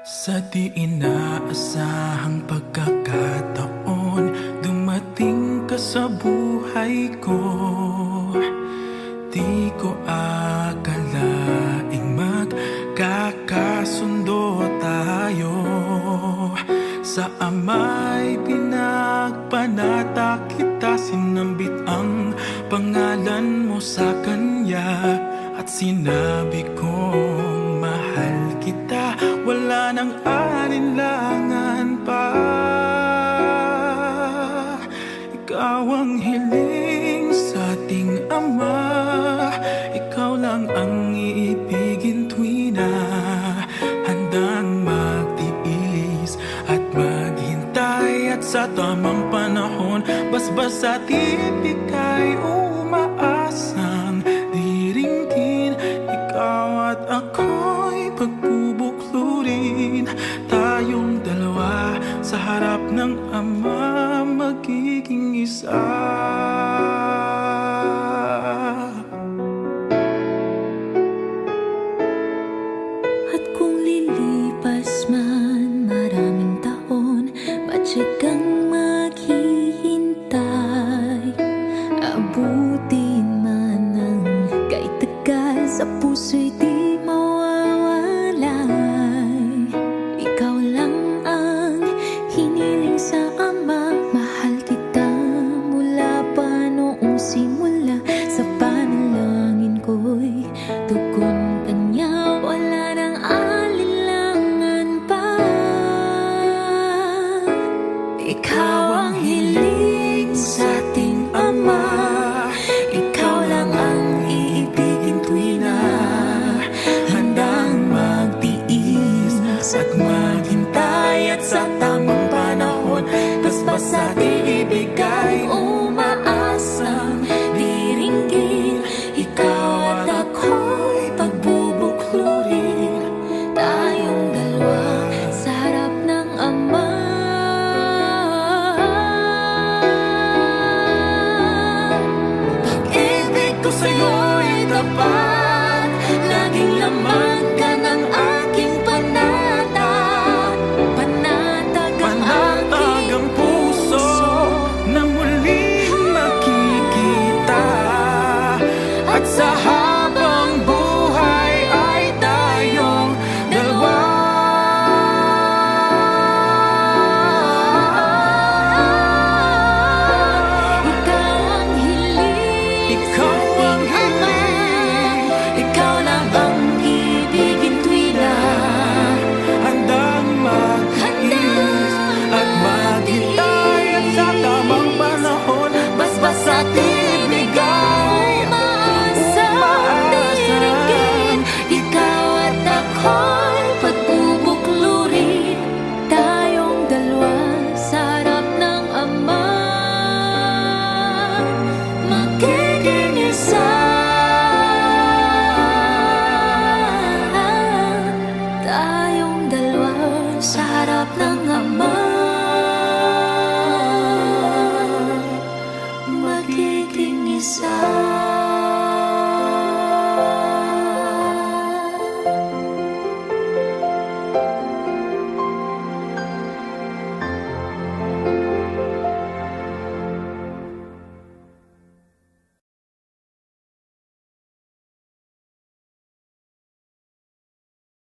Sa di inaasahang pagkakataon, dumating ka sa buhay ko. Di ko akalaing magkakasundo tayo. Sa ama'y pinagpanata kita, sinambit ang pangalan mo sa kanya. At sinabi kong mahal kita, wala nang alinlangan pa. Ikaw ang hiling sa ating Ama, ikaw lang ang iibigin tuwi na handang magtiis at maghintay. At sa tamang panahon, basbas at ibigay, umaasang diringgin. Ikaw at ako'y pagbubuklurin, tayong dalawa sa harap ng Ama, magiging isa. At kung lilipas man maraming taon, matyagang maghihintay. Abutin man ang kay tagal, sa puso'y di mawawalay. Ikaw lang ang hiniling sa Ama, mahal kita mula pa noong simula. Sa panalangin ko'y tugon kanya, wala nang alinlangan pa. Ikaw ang hiling sa ating Ama, ikaw lang ang iibigin tuwi na handang magtiis at maghintay. At sa tamang panahon, basbas at ibigay,